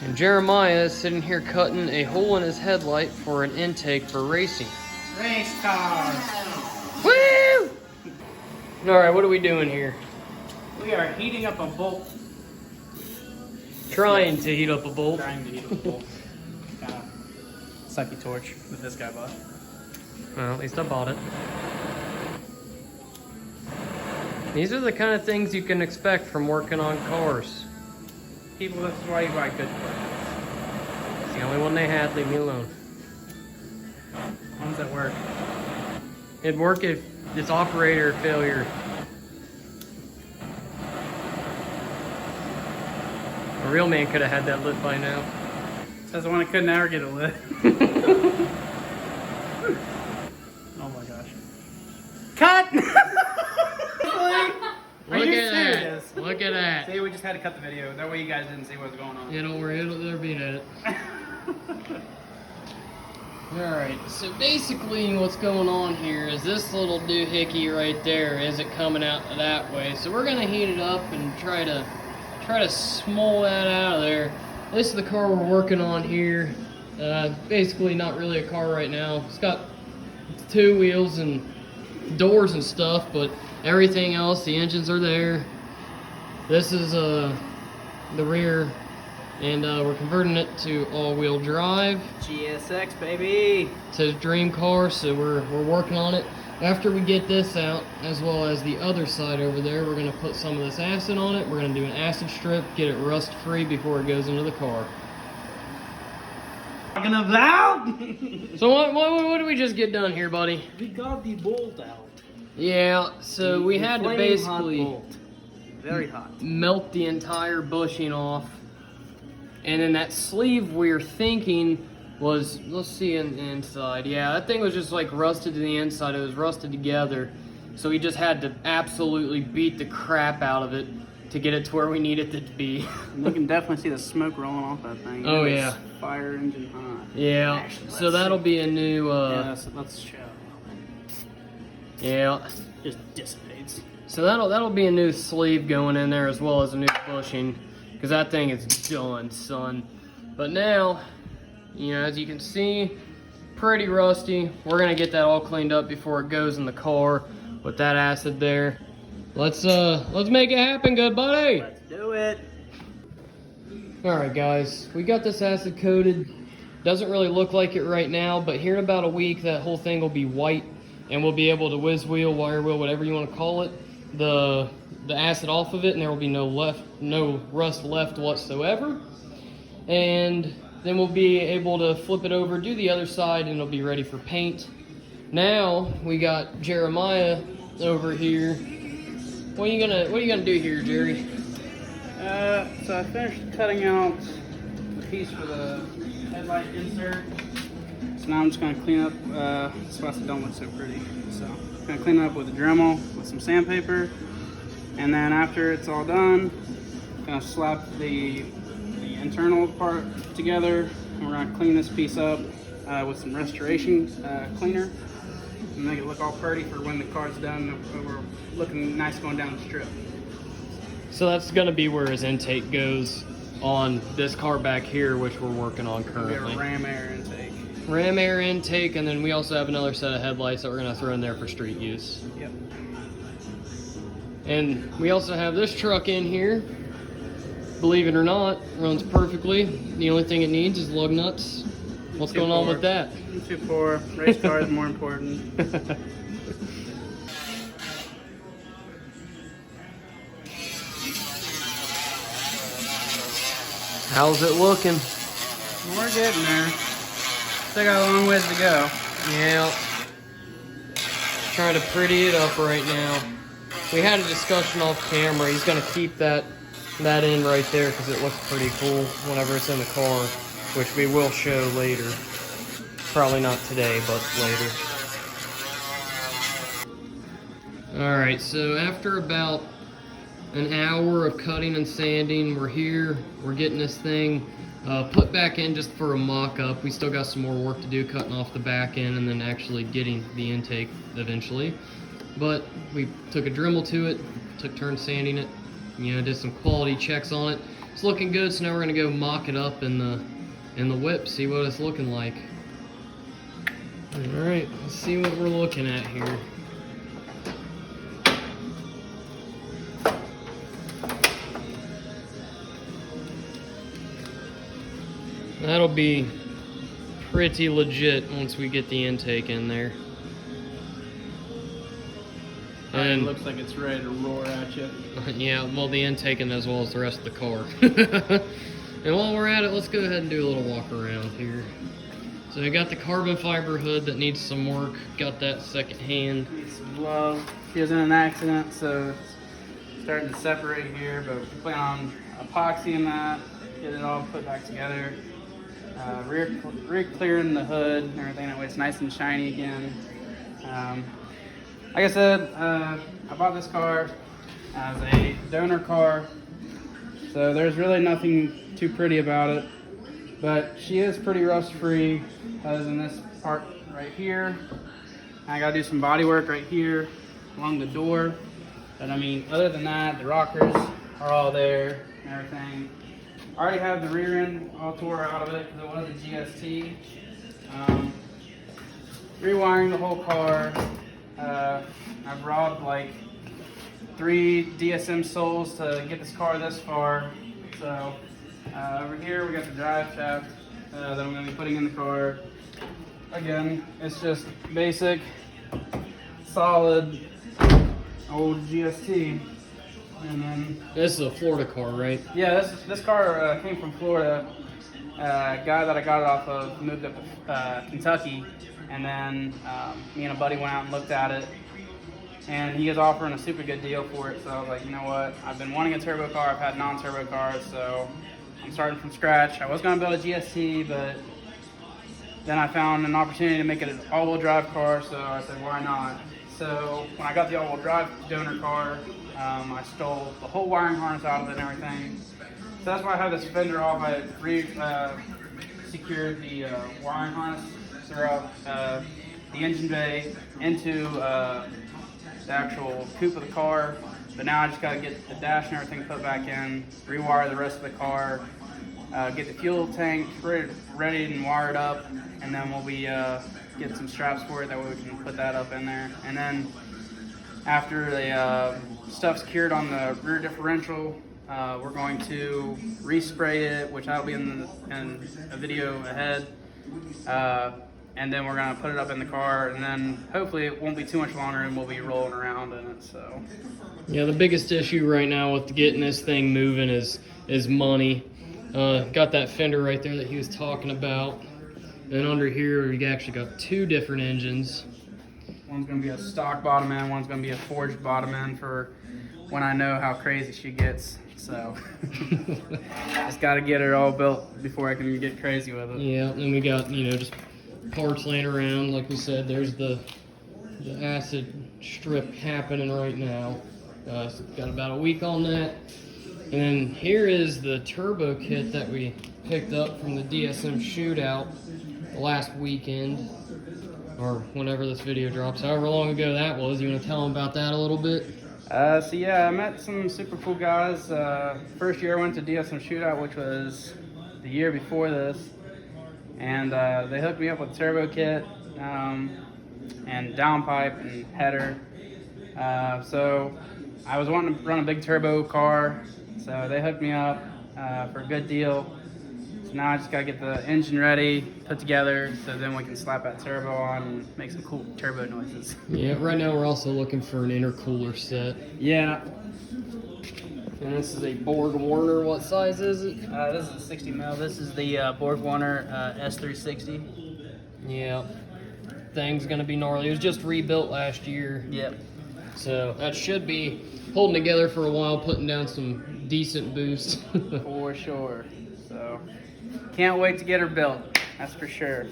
And Jeremiah is sitting here cutting a hole in his headlight for an intake for racing. Race cars! Woo! Alright, what are we doing here? We are heating up a bolt. Trying to heat up a bolt. Trying to heat up a bolt. Sucky torch that this guy bought. Well, at least I bought it. These are the kind of things you can expect from working on cars. People, this is why you buy good parts. It's the only one they had, leave me alone. Ones that work. It'd work if it's operator failure. A real man could have had that lit by now. Says the one that couldn't ever get it lit. Oh my gosh. Cut! Are you serious? Look at that. See, we just had to cut the video. That way you guys didn't see what was going on. Yeah, don't worry, there'll be an edit. Alright, so basically what's going on here is this little doohickey right there isn't coming out that way. So we're gonna heat it up and try to smole that out of there. This is the car we're working on here. Basically not really a car right now. It's got two wheels and doors and stuff, but everything else, the engines are there. This is the rear, and we're converting it to all-wheel drive. GSX, baby! It's a dream car, so we're working on it. After we get this out, as well as the other side over there, we're going to put some of this acid on it. We're going to do an acid strip, get it rust-free before it goes into the car. Talking about? So what did we just get done here, buddy? We got the bolt out. Yeah, so we had to basically hot bolt. Very hot. Melt the entire bushing off. And then that sleeve we were thinking was, let's see inside. Yeah, that thing was just like rusted to the inside. It was rusted together. So we just had to absolutely beat the crap out of it to get it to where we needed it to be. You can definitely see the smoke rolling off that thing. Oh yeah. Fire engine hot. Yeah. Actually, So that'll be a new yeah, let's show. Yeah. Just dissipates. So that'll be a new sleeve going in there as well as a new bushing, because that thing is done, son. But now, you know, as you can see, pretty rusty. We're gonna get that all cleaned up before it goes in the car with that acid there. Let's make it happen, good buddy. Let's do it. All right, guys, we got this acid coated. Doesn't really look like it right now, but here in about a week, that whole thing will be white, and we'll be able to whiz wheel, wire wheel, whatever you want to call it, the acid off of it, and there will be no rust left whatsoever. And then we'll be able to flip it over, do the other side, and it'll be ready for paint. Now we got Jeremiah over here. What are you gonna do here, Jerry? So I finished cutting out the piece for the headlight insert. So now I'm just gonna clean up spots that don't look so pretty. So I'm gonna clean it up with a Dremel with some sandpaper, and then after it's all done, I'm gonna slap the internal part together, and we're gonna clean this piece up with some restoration cleaner and make it look all pretty for when the car's done. We're looking nice going down the strip. So that's gonna be where his intake goes on this car back here, which we're working on We currently. have a ram air intake. Ram air intake, and then we also have another set of headlights that we're gonna throw in there for street use. Yep. And we also have this truck in here. Believe it or not, runs perfectly. The only thing it needs is lug nuts. What's going on with that? 2.4. Race car is more important. How's it looking? We're getting there. Still got a long ways to go. Yeah. Trying to pretty it up right now. We had a discussion off camera. He's gonna keep that in right there because it looks pretty cool whenever it's in the car, which we will show later. Probably not today, but later. Alright, so after about an hour of cutting and sanding, we're here. We're getting this thing put back in just for a mock-up. We still got some more work to do, cutting off the back end and then actually getting the intake eventually. But we took a Dremel to it, took turns sanding it, you know, did some quality checks on it. It's looking good, so now we're gonna go mock it up in the whip, see what it's looking like. All right, let's see what we're looking at here. That'll be pretty legit once we get the intake in there. And it looks like it's ready to roar at you. Yeah, well, the intake and as well as the rest of the car. And while we're at it, let's go ahead and do a little walk around here. So we got the carbon fiber hood that needs some work. Got that second hand. Needs some love. She was in an accident, so it's starting to separate here, but we plan on epoxying that, get it all put back together. Rear clearing the hood and everything, that way it's nice and shiny again. Like I said, I bought this car as a donor car, so there's really nothing too pretty about it, but she is pretty rust free other than this part right here. I gotta do some body work right here along the door, but I mean, other than that, the rockers are all there and everything. I already have the rear end all tore out of it because it was a GST. Rewiring the whole car. I've robbed like 3 DSM soles to get this car this far. So over here we got the drive shaft that I'm going to be putting in the car. Again, it's just basic, solid, old GST. And then this is a Florida car, right? Yeah, this car came from Florida. Guy that I got it off of moved up to Kentucky, and then me and a buddy went out and looked at it, and he is offering a super good deal for it. So I was like, you know what? I've been wanting a turbo car. I've had non-turbo cars, so I'm starting from scratch. I was going to build a GST, but then I found an opportunity to make it an all-wheel drive car, so I said, why not? So when I got the all-wheel drive donor car, I stole the whole wiring harness out of it and everything. So that's why I have this fender off. I secured the wiring harness throughout the engine bay into the actual coupe of the car. But now I just got to get the dash and everything put back in, rewire the rest of the car, get the fuel tank ready and wired up, and then we'll be get some straps for it. That way we can put that up in there. And then after the stuff's cured on the rear differential, we're going to respray it, which I'll be in a video ahead. And then we're going to put it up in the car, and then hopefully it won't be too much longer and we'll be rolling around in it. So yeah, the biggest issue right now with getting this thing moving is money. Got that fender right there that he was talking about. And under here we actually got 2 different engines. One's going to be a stock bottom end, one's going to be a forged bottom end for when I know how crazy she gets. So just got to get her all built before I can get crazy with it. Yeah, and we got, you know, just parts laying around. Like we said, there's the acid strip happening right now. So got about a week on that. And then here is the turbo kit that we picked up from the DSM shootout last weekend, or whenever this video drops, however long ago that was. You want to tell them about that a little bit? So yeah, I met some super cool guys. First year I went to DSM shootout, which was the year before this, and they hooked me up with a turbo kit and downpipe and header. So I was wanting to run a big turbo car, so they hooked me up for a good deal. So now I just gotta get the engine ready, put together, so then we can slap that turbo on and make some cool turbo noises. Yeah, right now we're also looking for an intercooler set. Yeah. And this is a Borg Warner. What size is it? This is a 60 mil. This is the Borg Warner S360. Yeah. Thing's gonna be gnarly. It was just rebuilt last year. Yep. So that should be holding together for a while, putting down some decent boost. For sure. So can't wait to get her built. That's for sure.